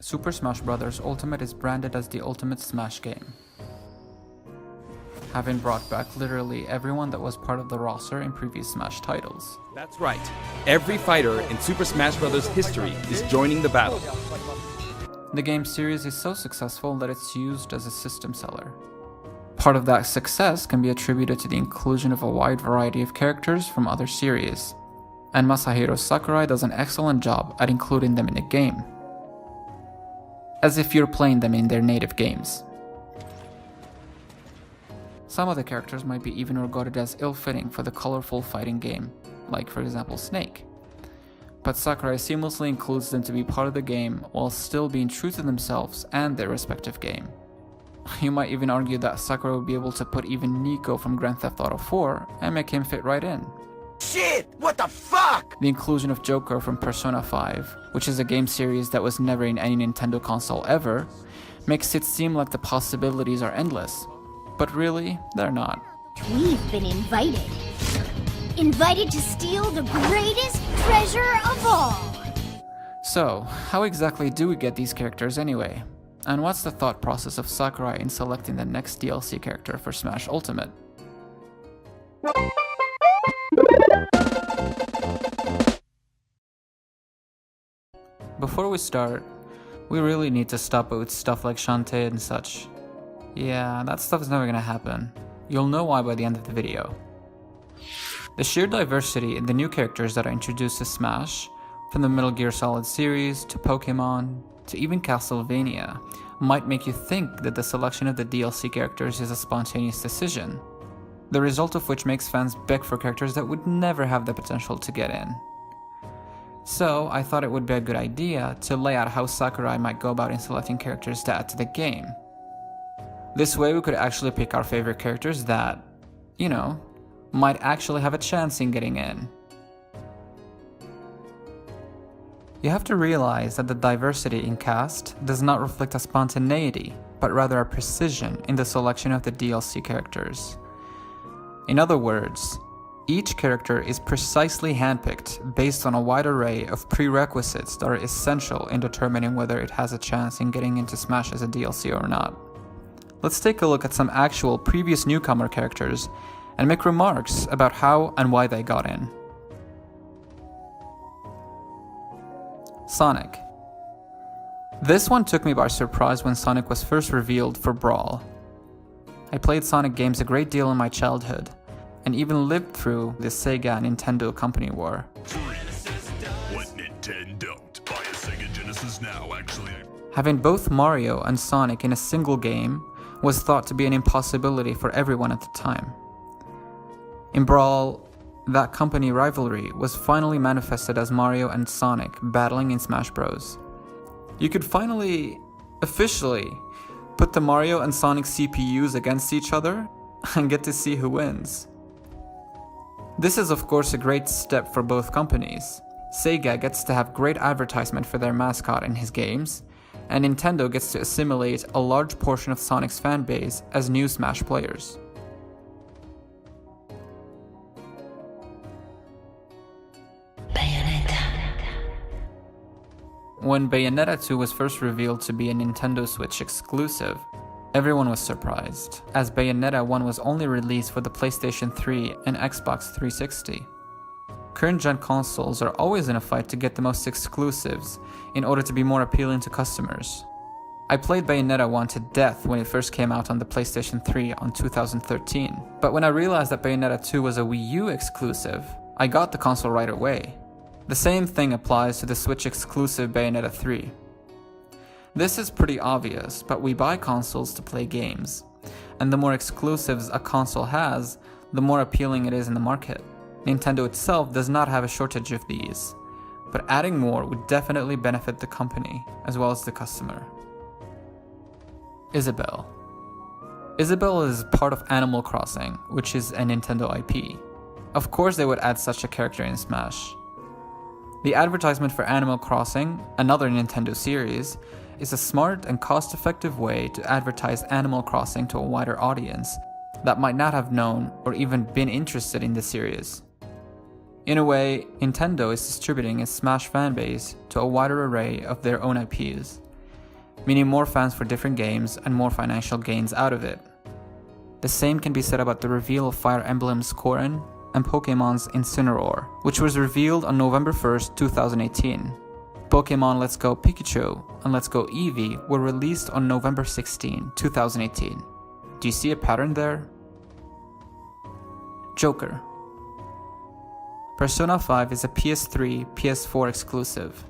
Super Smash Bros. Ultimate is branded as the ultimate Smash game, having brought back literally everyone that was part of the roster in previous Smash titles. That's right. Every fighter in Super Smash Bros. History is joining the battle. The game series is so successful that it's used as a system seller. Part of that success can be attributed to the inclusion of a wide variety of characters from other series, and Masahiro Sakurai does an excellent job at including them in the game, as if you're playing them in their native games. Some of the characters might be even regarded as ill-fitting for the colorful fighting game, like for example Snake. But Sakurai seamlessly includes them to be part of the game while still being true to themselves and their respective game. You might even argue that Sakurai would be able to put even Nico from Grand Theft Auto 4 and make him fit right in. Shit! What the fuck? The inclusion of Joker from Persona 5, which is a game series that was never in any Nintendo console ever, makes it seem like the possibilities are endless. But really, they're not. We've been invited. Invited to steal the greatest treasure of all! So, how exactly do we get these characters anyway? And what's the thought process of Sakurai in selecting the next DLC character for Smash Ultimate? Before we start, we really need to stop it with stuff like Shantae and such. Yeah, that stuff is never gonna happen. You'll know why by the end of the video. The sheer diversity in the new characters that are introduced to Smash, from the Metal Gear Solid series, to Pokemon, to even Castlevania, might make you think that the selection of the DLC characters is a spontaneous decision, the result of which makes fans beg for characters that would never have the potential to get in. So, I thought it would be a good idea to lay out how Sakurai might go about in selecting characters to add to the game. This way we could actually pick our favorite characters that, you know, might actually have a chance in getting in. You have to realize that the diversity in cast does not reflect a spontaneity, but rather a precision in the selection of the DLC characters. In other words, each character is precisely handpicked based on a wide array of prerequisites that are essential in determining whether it has a chance in getting into Smash as a DLC or not. Let's take a look at some actual previous newcomer characters and make remarks about how and why they got in. Sonic. This one took me by surprise when Sonic was first revealed for Brawl. I played Sonic games a great deal in my childhood, and even lived through the Sega-Nintendo company war. What NINTENDO'T? Buy a Sega Genesis now, actually. Having both Mario and Sonic in a single game was thought to be an impossibility for everyone at the time. In Brawl, that company rivalry was finally manifested as Mario and Sonic battling in Smash Bros. You could finally, officially, put the Mario and Sonic CPUs against each other and get to see who wins. This is of course a great step for both companies. Sega gets to have great advertisement for their mascot in his games, and Nintendo gets to assimilate a large portion of Sonic's fan base as new Smash players. When Bayonetta 2 was first revealed to be a Nintendo Switch exclusive, everyone was surprised, as Bayonetta 1 was only released for the PlayStation 3 and Xbox 360. Current-gen consoles are always in a fight to get the most exclusives in order to be more appealing to customers. I played Bayonetta 1 to death when it first came out on the PlayStation 3 in 2013, but when I realized that Bayonetta 2 was a Wii U exclusive, I got the console right away. The same thing applies to the Switch exclusive Bayonetta 3. This is pretty obvious, but we buy consoles to play games, and the more exclusives a console has, the more appealing it is in the market. Nintendo itself does not have a shortage of these, but adding more would definitely benefit the company as well as the customer. Isabelle. Isabelle is part of Animal Crossing, which is a Nintendo IP. Of course they would add such a character in Smash. The advertisement for Animal Crossing, another Nintendo series, is a smart and cost-effective way to advertise Animal Crossing to a wider audience that might not have known or even been interested in the series. In a way, Nintendo is distributing its Smash fanbase to a wider array of their own IPs, meaning more fans for different games and more financial gains out of it. The same can be said about the reveal of Fire Emblem's Corrin and Pokémon's Incineroar, which was revealed on November 1st, 2018. Pokémon Let's Go Pikachu and Let's Go Eevee were released on November 16, 2018. Do you see a pattern there? Joker. Persona 5 is a PS3, PS4 exclusive.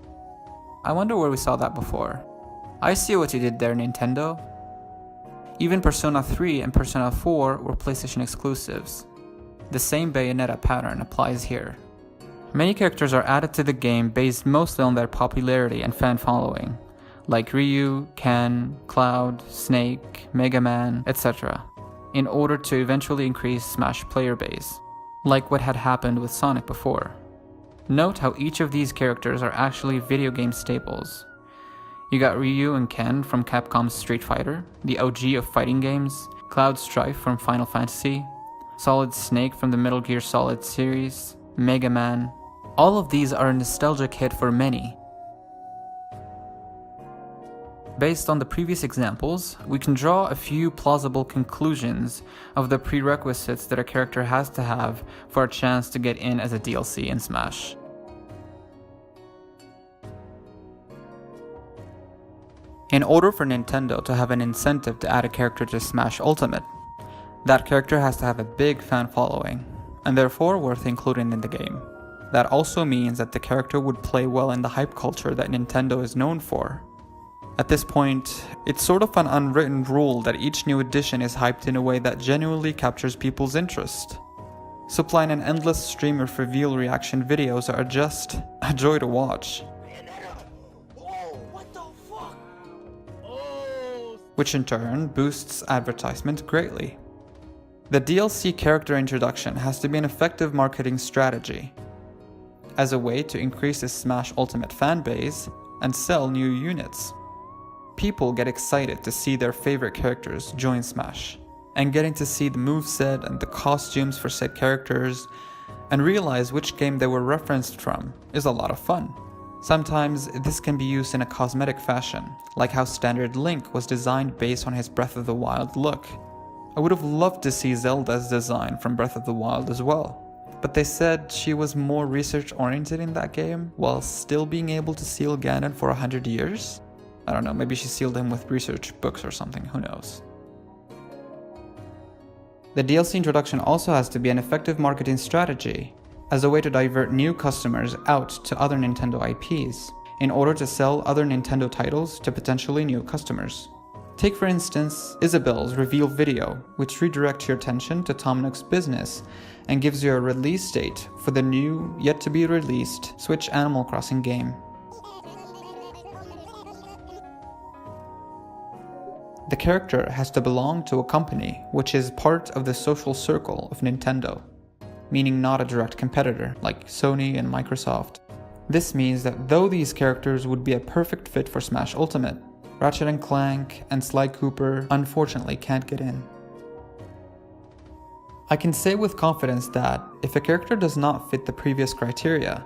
I wonder where we saw that before. I see what you did there, Nintendo. Even Persona 3 and Persona 4 were PlayStation exclusives. The same Bayonetta pattern applies here. Many characters are added to the game based mostly on their popularity and fan following, like Ryu, Ken, Cloud, Snake, Mega Man, etc., in order to eventually increase Smash player base, like what had happened with Sonic before. Note how each of these characters are actually video game staples. You got Ryu and Ken from Capcom's Street Fighter, the OG of fighting games, Cloud Strife from Final Fantasy, Solid Snake from the Metal Gear Solid series, Mega Man. All of these are a nostalgic hit for many. Based on the previous examples, we can draw a few plausible conclusions of the prerequisites that a character has to have for a chance to get in as a DLC in Smash. In order for Nintendo to have an incentive to add a character to Smash Ultimate, that character has to have a big fan following, and therefore worth including in the game. That also means that the character would play well in the hype culture that Nintendo is known for. At this point, it's sort of an unwritten rule that each new edition is hyped in a way that genuinely captures people's interest. Supplying an endless stream of reveal reaction videos are just a joy to watch. Which in turn boosts advertisement greatly. The DLC character introduction has to be an effective marketing strategy, as a way to increase the Smash Ultimate fan base and sell new units. People get excited to see their favorite characters join Smash, and getting to see the moveset and the costumes for said characters, and realize which game they were referenced from is a lot of fun. Sometimes this can be used in a cosmetic fashion, like how Standard Link was designed based on his Breath of the Wild look. I would have loved to see Zelda's design from Breath of the Wild as well, but they said she was more research oriented in that game while still being able to seal Ganon for 100 years? I don't know, maybe she sealed him with research books or something, who knows. The DLC introduction also has to be an effective marketing strategy, as a way to divert new customers out to other Nintendo IPs, in order to sell other Nintendo titles to potentially new customers. Take for instance Isabelle's reveal video, which redirects your attention to Tom Nook's business and gives you a release date for the new, yet to be released, Switch Animal Crossing game. The character has to belong to a company which is part of the social circle of Nintendo, meaning not a direct competitor like Sony and Microsoft. This means that though these characters would be a perfect fit for Smash Ultimate, Ratchet & Clank and Sly Cooper unfortunately can't get in. I can say with confidence that if a character does not fit the previous criteria,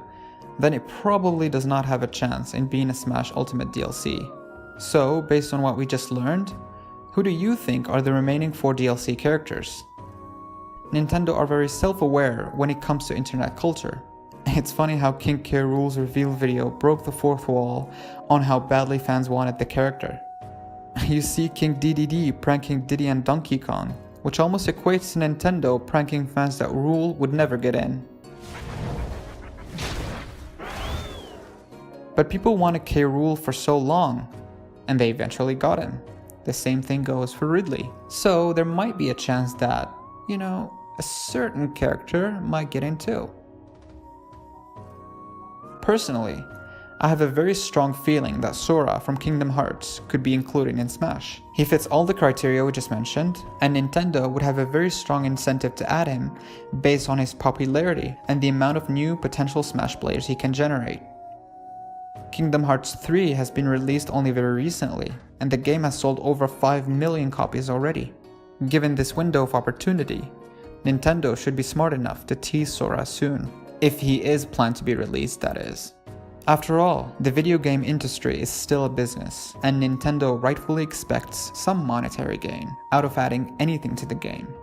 then it probably does not have a chance in being a Smash Ultimate DLC. So, based on what we just learned, who do you think are the remaining 4 DLC characters? Nintendo are very self-aware when it comes to internet culture. It's funny how King K. Rool's reveal video broke the fourth wall on how badly fans wanted the character. You see King DDD pranking Diddy and Donkey Kong, which almost equates to Nintendo pranking fans that Rool would never get in. But people wanted K. Rool for so long, and they eventually got him. The same thing goes for Ridley. So there might be a chance that, a certain character might get in too. Personally, I have a very strong feeling that Sora from Kingdom Hearts could be included in Smash. He fits all the criteria we just mentioned, and Nintendo would have a very strong incentive to add him based on his popularity and the amount of new potential Smash players he can generate. Kingdom Hearts 3 has been released only very recently, and the game has sold over 5 million copies already. Given this window of opportunity, Nintendo should be smart enough to tease Sora soon, if he is planned to be released, that is. After all, the video game industry is still a business, and Nintendo rightfully expects some monetary gain out of adding anything to the game.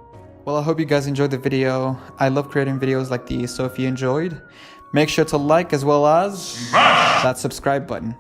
Well, I hope you guys enjoyed the video. I love creating videos like these, so if you enjoyed, make sure to like as well as smash that subscribe button.